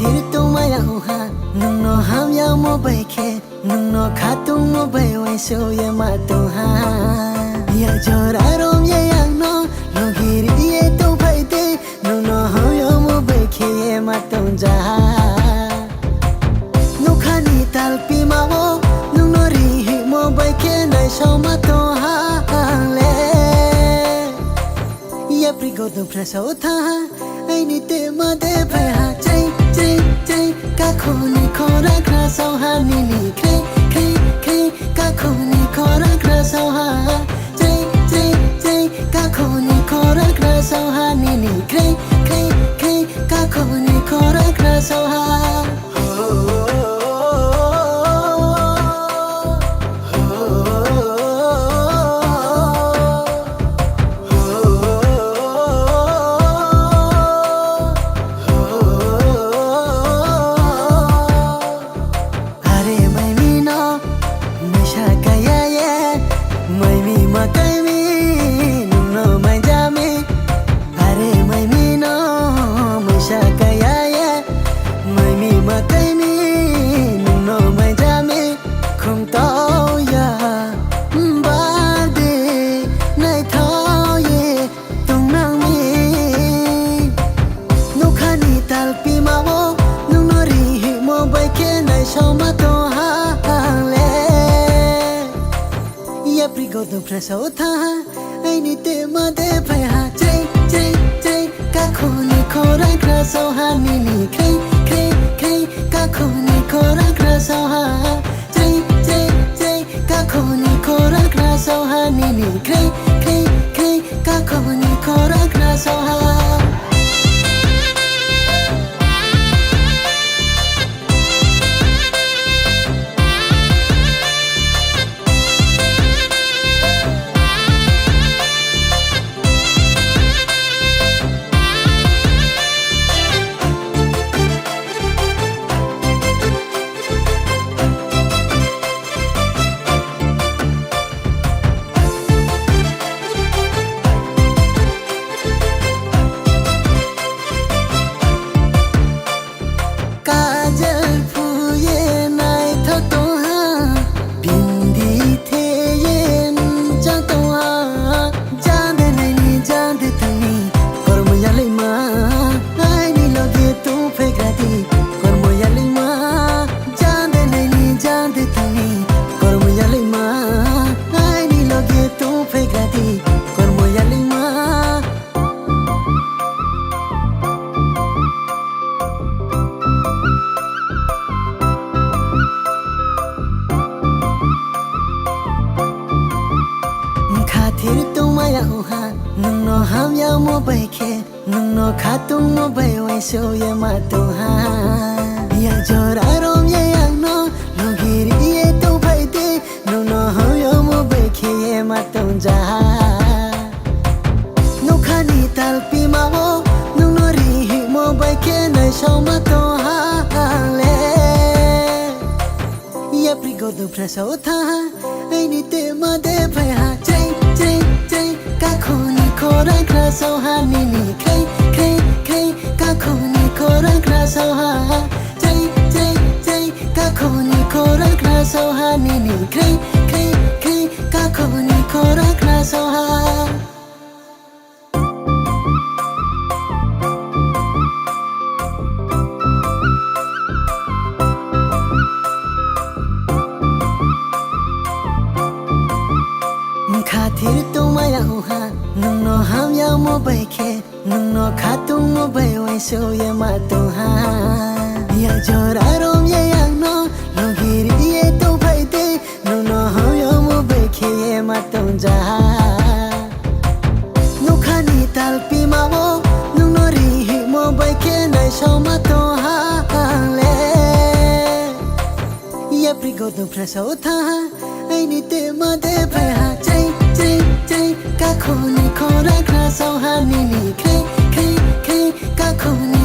Khatir tu maya uha nungno ham ya mo bai khe nungno khatu mo bai wai so ye ma tu ha ya jora rom ye yang no logiri ye tu bai te nungno ham ya mo bai khe ye ma tu ja nukhani tal pi ma wo nungno ri hi mo bai khe nai so ma tu ha le ya pri go tu prasa utha ai ni te ma de bai ha chai ka khoni khora khra so ha ni ni khe ka khoni khora khra so ha chai ka khoni khora khra so ha ni ni khe ka khoni khora khra so ha Godo prasa utha ai ni te ma de phai ha chai ka khoni khora khra so ha ni ni khe ka khoni khora khra so ha chai ka khoni khora khra so ha ni ni khe ka khoni khora khra so ha Khatir tu maya uha nungno ham ya mo bai khe nungno khatu mo bai wai so ye ma tu ha ya jora rom ye yang no logiri ye tu bai te nungno ham ya mo bai khe ye ma tu ja nukhani tal pi ma wo nungno ri hi mo bai khe nai so ma tu ha le ya pri go tu prasa utha ai ni te ma de bai ha chai ka khoni khora khra so ha ni ni khe ka khoni khora khra so ha chai ka khoni khora khra so ha ni ni khe ka khoni khora khra so ha Khatir tu maya uha nungno ham ya mo bai khe nungno khatu mo bai wai so ye ma tu ha ya jora rom ye yang no logiri ye tu bai te nungno ham ya mo bai khe ye ma tu ja nukhani tal pi ma wo nungno ri hi mo bai khe nai so ma tu ha le ya pri go tu prasa utha ai ni te ma de bai ha chai ka khoni khora khra so ha ni ni khe ka khoni